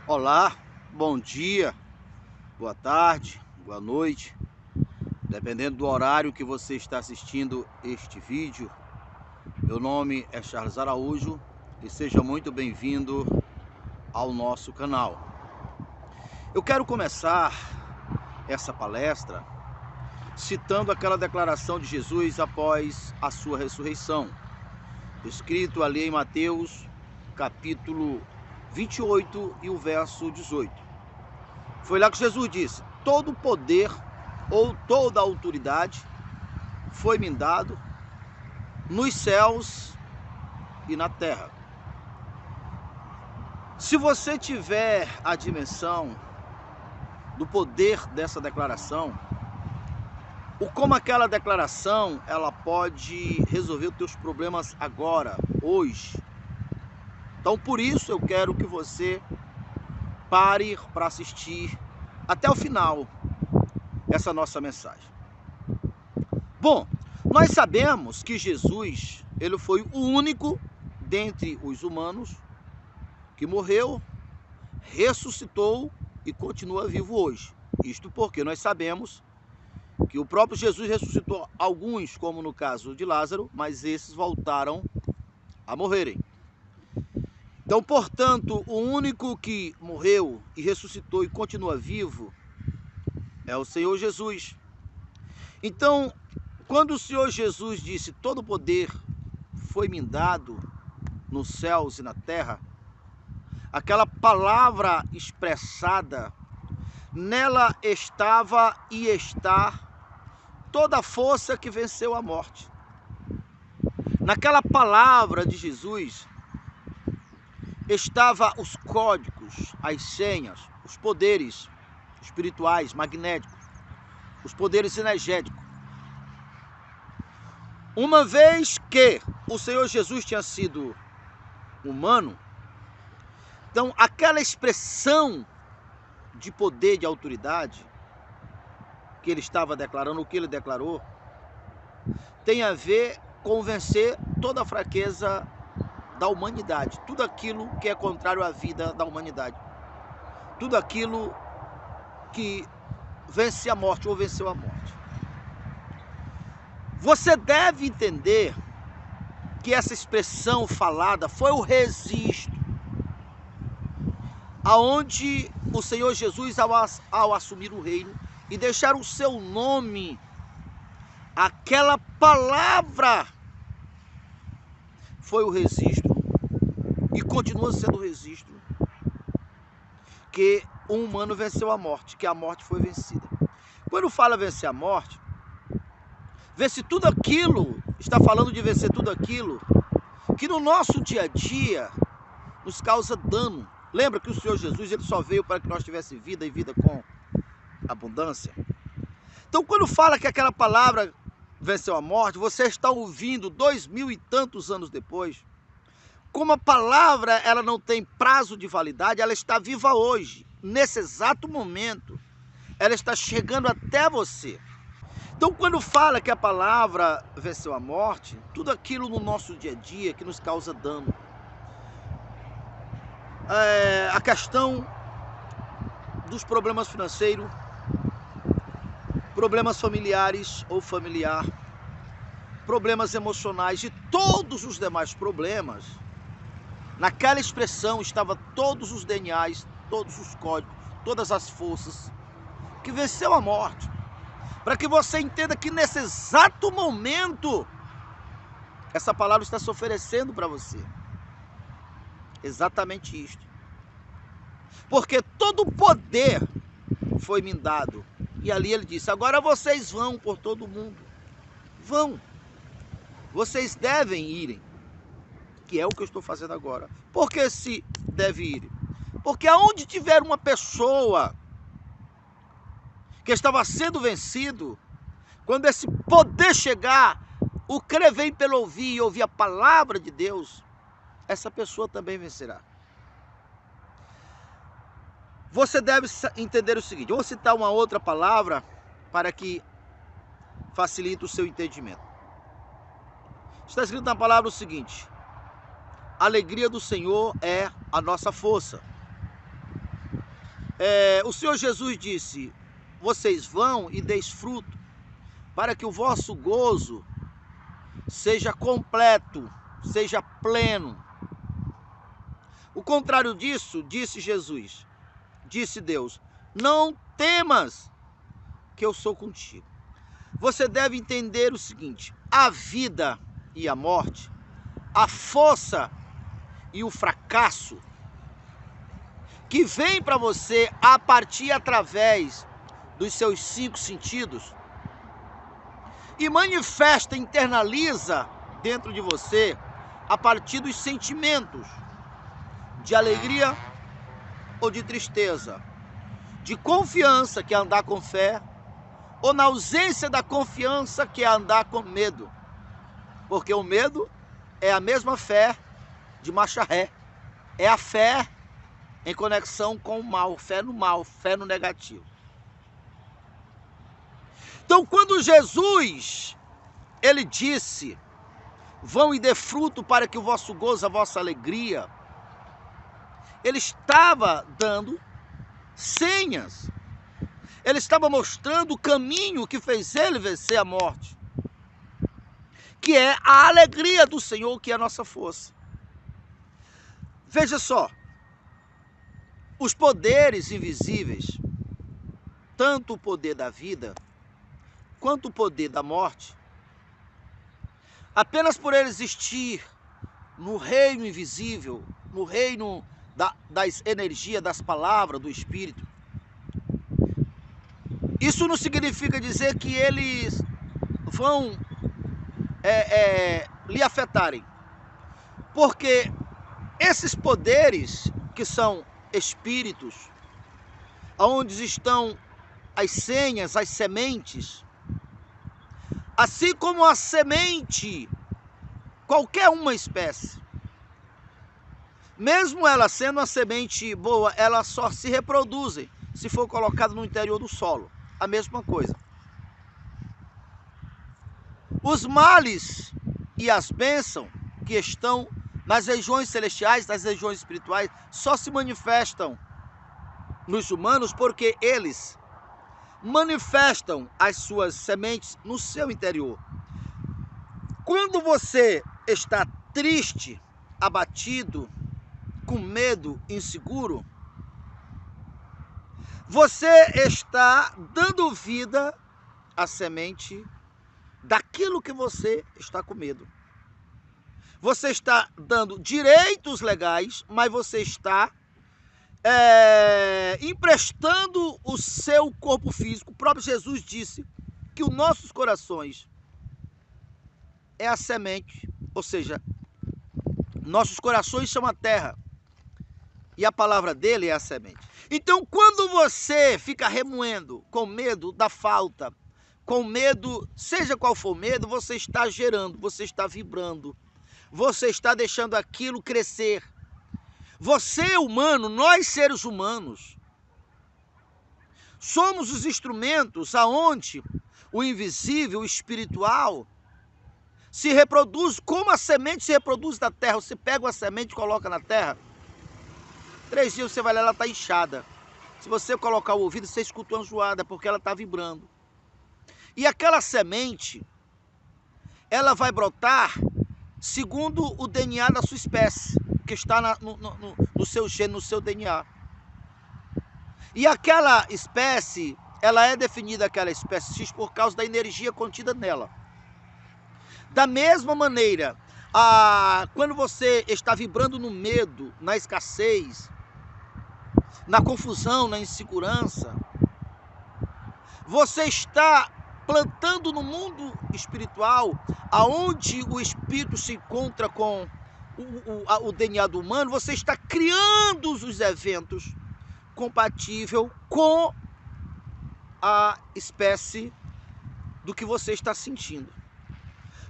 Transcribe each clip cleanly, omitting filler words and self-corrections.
Olá, bom dia, boa tarde, boa noite, dependendo do horário que você está assistindo este vídeo. Meu nome é Charles Araújo e seja muito bem-vindo ao nosso canal. Eu quero começar essa palestra citando aquela declaração de Jesus após a sua ressurreição, escrito ali em Mateus, capítulo 28 e o verso 18. Foi lá que Jesus disse: todo poder ou toda autoridade foi me dado nos céus e na terra. Se você tiver a dimensão do poder dessa declaração, o como aquela declaração ela pode resolver os teus problemas agora, hoje. Então, por isso eu quero que você pare para assistir até o final essa nossa mensagem. Bom, nós sabemos que Jesus, ele foi o único dentre os humanos que morreu, ressuscitou e continua vivo hoje. Isto porque nós sabemos que o próprio Jesus ressuscitou alguns, como no caso de Lázaro, mas esses voltaram a morrerem. Então, portanto, o único que morreu e ressuscitou e continua vivo é o Senhor Jesus. Então, quando o Senhor Jesus disse: todo poder foi me dado nos céus e na terra, aquela palavra expressada, nela estava e está toda a força que venceu a morte. Naquela palavra de Jesus estava os códigos, as senhas, os poderes espirituais, magnéticos, os poderes energéticos. Uma vez que o Senhor Jesus tinha sido humano, então aquela expressão de poder, de autoridade que ele estava declarando, o que ele declarou, tem a ver com vencer toda a fraqueza da humanidade, tudo aquilo que é contrário à vida da humanidade, tudo aquilo que vence a morte ou venceu a morte. Você deve entender que essa expressão falada foi o registro aonde o Senhor Jesus, ao assumir o reino e deixar o seu nome, aquela palavra foi o registro e continua sendo o registro que um humano venceu a morte, que a morte foi vencida. Quando fala vencer a morte, vence tudo aquilo, está falando de vencer tudo aquilo que no nosso dia a dia nos causa dano. Lembra que o Senhor Jesus ele só veio para que nós tivéssemos vida e vida com abundância? Então, quando fala que aquela palavra venceu a morte, você está ouvindo 2000 e tantos anos depois, como a palavra ela não tem prazo de validade, ela está viva hoje, nesse exato momento, ela está chegando até você. Então, quando fala que a palavra venceu a morte, tudo aquilo no nosso dia a dia que nos causa dano, a questão dos problemas financeiros, problemas familiares ou familiar, problemas emocionais e todos os demais problemas, naquela expressão estava todos os DNAs, todos os códigos, todas as forças que venceu a morte. Para que você entenda que nesse exato momento, essa palavra está se oferecendo para você. Exatamente isto. Porque todo o poder foi me dado. E ali ele disse: agora vocês vão por todo o mundo. Vão. Vocês devem irem. Que é o que eu estou fazendo agora. Por que se deve ir? Porque aonde tiver uma pessoa que estava sendo vencido, quando esse poder chegar, o crer vem pelo ouvir e ouvir a palavra de Deus, essa pessoa também vencerá. Você deve entender o seguinte, eu vou citar uma outra palavra para que facilite o seu entendimento. Está escrito na palavra o seguinte: a alegria do Senhor é a nossa força. O Senhor Jesus disse: vocês vão e deis fruto, para que o vosso gozo seja completo, seja pleno. O contrário disso, disse Jesus, disse Deus: não temas, que eu sou contigo. Você deve entender o seguinte: a vida e a morte, a força e o fracasso que vem para você a partir através dos seus 5 sentidos e manifesta, internaliza dentro de você a partir dos sentimentos de alegria ou de tristeza, de confiança, que é andar com fé, ou na ausência da confiança, que é andar com medo. Porque o medo é a mesma fé de marcha ré. É a fé em conexão com o mal, fé no negativo. Então, quando Jesus, ele disse: vão e dê fruto para que o vosso gozo, a vossa alegria, ele estava dando senhas. Ele estava mostrando o caminho que fez ele vencer a morte, que é a alegria do Senhor, que é a nossa força. Veja só, os poderes invisíveis, tanto o poder da vida, quanto o poder da morte, apenas por ele existir no reino invisível, no reino das energias, das palavras, do Espírito, isso não significa dizer que eles vão lhe afetarem. Porque esses poderes, que são espíritos, onde estão as senhas, as sementes, assim como a semente, qualquer uma espécie, mesmo ela sendo uma semente boa, ela só se reproduzem se for colocada no interior do solo. A mesma coisa. Os males e as bênçãos que estão nas regiões celestiais, nas regiões espirituais, só se manifestam nos humanos porque eles manifestam as suas sementes no seu interior. Quando você está triste, abatido, com medo, inseguro, você está dando vida à semente daquilo que você está com medo. Você está dando direitos legais, mas você está emprestando o seu corpo físico. O próprio Jesus disse que os nossos corações é a semente, ou seja, nossos corações são a terra e a palavra dele é a semente. Então, quando você fica remoendo com medo da falta, com medo, seja qual for o medo, você está gerando, você está vibrando, você está deixando aquilo crescer. Você, humano, nós seres humanos, somos os instrumentos aonde o invisível, o espiritual, se reproduz, como a semente se reproduz da terra. Você pega uma semente e coloca na terra, 3 dias você vai lá, ela está inchada. Se você colocar o ouvido, você escuta uma zoada, porque ela está vibrando. E aquela semente, ela vai brotar segundo o DNA da sua espécie, que está no seu gene, no seu DNA. E aquela espécie, ela é definida, aquela espécie X, por causa da energia contida nela. Da mesma maneira, quando você está vibrando no medo, na escassez, na confusão, na insegurança, você está plantando no mundo espiritual, aonde o espírito se encontra com o DNA do humano, você está criando os eventos compatíveis com a espécie do que você está sentindo.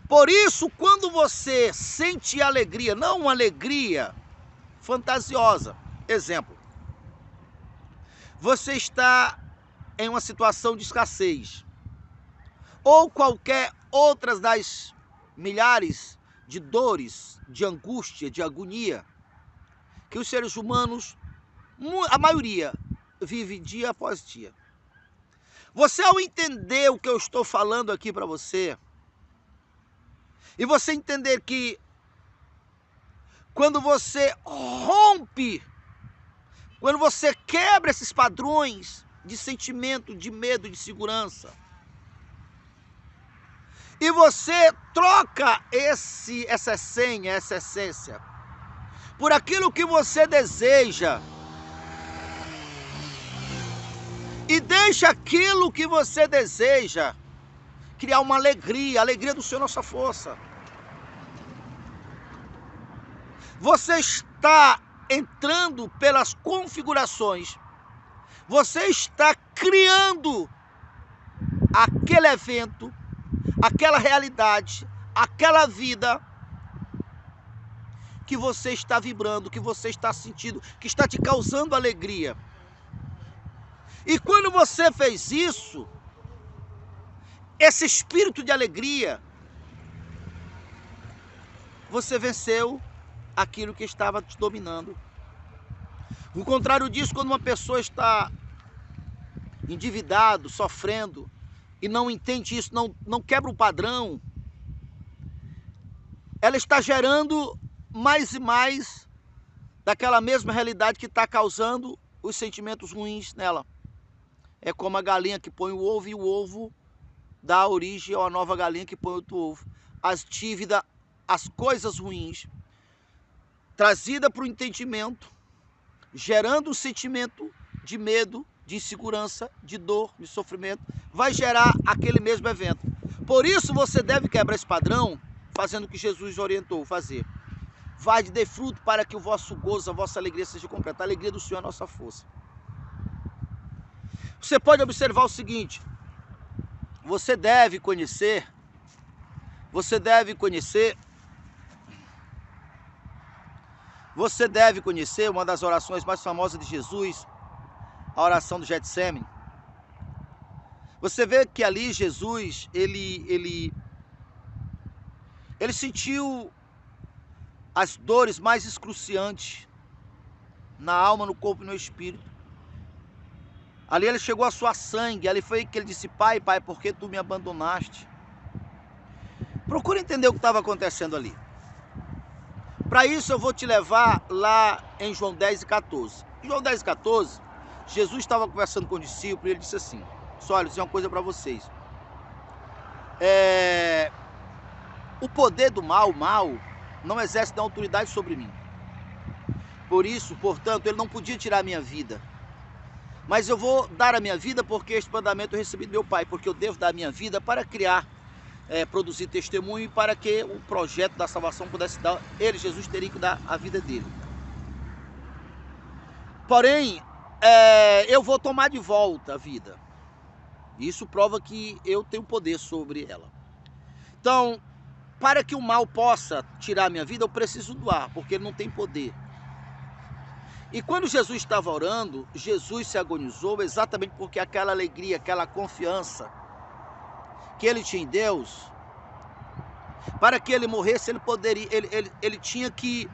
Por isso, quando você sente alegria, não uma alegria fantasiosa, exemplo, você está em uma situação de escassez, ou qualquer outras das milhares de dores, de angústia, de agonia, que os seres humanos, a maioria, vive dia após dia. Você, ao entender o que eu estou falando aqui para você, e você entender que quando você rompe, quando você quebra esses padrões de sentimento, de medo, de segurança, e você troca essa senha, essa essência, por aquilo que você deseja, e deixa aquilo que você deseja criar uma alegria, a alegria do Senhor, nossa força. Você está entrando pelas configurações, você está criando aquele evento, aquela realidade, aquela vida que você está vibrando, que você está sentindo, que está te causando alegria. E quando você fez isso, esse espírito de alegria, você venceu aquilo que estava te dominando. O contrário disso, quando uma pessoa está endividado, sofrendo, e não entende isso, não quebra o padrão, ela está gerando mais e mais daquela mesma realidade que está causando os sentimentos ruins nela. É como a galinha que põe o ovo, e o ovo dá origem a uma nova galinha que põe outro ovo. As dívidas, as coisas ruins, trazida para o entendimento, gerando um sentimento de medo, de insegurança, de dor, de sofrimento, vai gerar aquele mesmo evento. Por isso você deve quebrar esse padrão, fazendo o que Jesus orientou fazer. Vai de dê fruto para que o vosso gozo, a vossa alegria seja completa. A alegria do Senhor é a nossa força. Você pode observar o seguinte: você deve conhecer uma das orações mais famosas de Jesus, a oração do Getsemane. Você vê que ali Jesus, ele sentiu as dores mais excruciantes na alma, no corpo e no espírito. Ali ele chegou a suar sangue, ali foi que ele disse: Pai, por que tu me abandonaste? Procura entender o que estava acontecendo ali. Para isso eu vou te levar lá em João 10 e 14. Em João 10 e 14, Jesus estava conversando com o discípulo e ele disse assim: olha, isso é uma coisa para vocês. O poder do mal, o mal, não exerce da autoridade sobre mim. Por isso, portanto, ele não podia tirar a minha vida. Mas eu vou dar a minha vida porque este mandamento eu recebi do meu Pai, porque eu devo dar a minha vida para criar, produzir testemunho, e para que o projeto da salvação pudesse dar, ele, Jesus, teria que dar a vida dele. Porém, eu vou tomar de volta a vida. Isso prova que eu tenho poder sobre ela. Então, para que o mal possa tirar a minha vida, eu preciso doar, porque ele não tem poder. E quando Jesus estava orando, Jesus se agonizou exatamente porque aquela alegria, aquela confiança que ele tinha em Deus, para que ele morresse, ele tinha que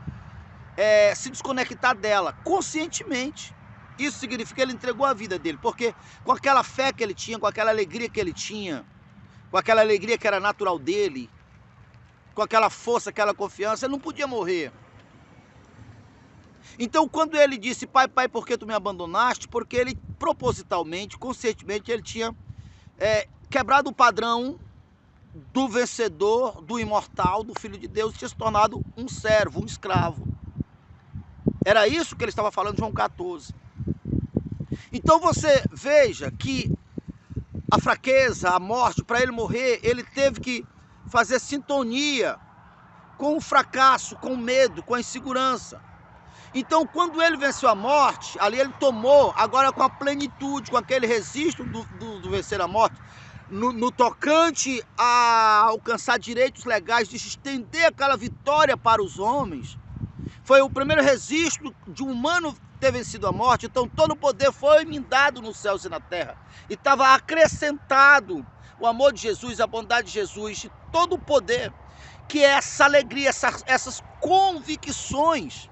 se desconectar dela conscientemente. Isso significa que ele entregou a vida dele, porque com aquela fé que ele tinha, com aquela alegria que ele tinha, com aquela alegria que era natural dele, com aquela força, aquela confiança, ele não podia morrer. Então, quando ele disse: Pai, por que tu me abandonaste? Porque ele propositalmente, conscientemente, ele tinha quebrado o padrão do vencedor, do imortal, do Filho de Deus, tinha se tornado um servo, um escravo. Era isso que ele estava falando em João 14. Então você veja que a fraqueza, a morte, para ele morrer, ele teve que fazer sintonia com o fracasso, com o medo, com a insegurança. Então, quando ele venceu a morte, ali ele tomou, agora com a plenitude, com aquele registro do vencer a morte, no tocante a alcançar direitos legais, de estender aquela vitória para os homens. Foi o primeiro registro de um humano ter vencido a morte. Então, todo o poder foi me dado nos céus e na terra. E estava acrescentado o amor de Jesus, a bondade de Jesus, e todo o poder, que é essa alegria, essas convicções.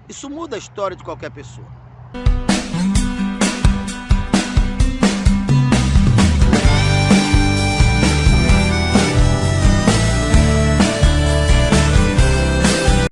Isso muda a história de qualquer pessoa. Tchau.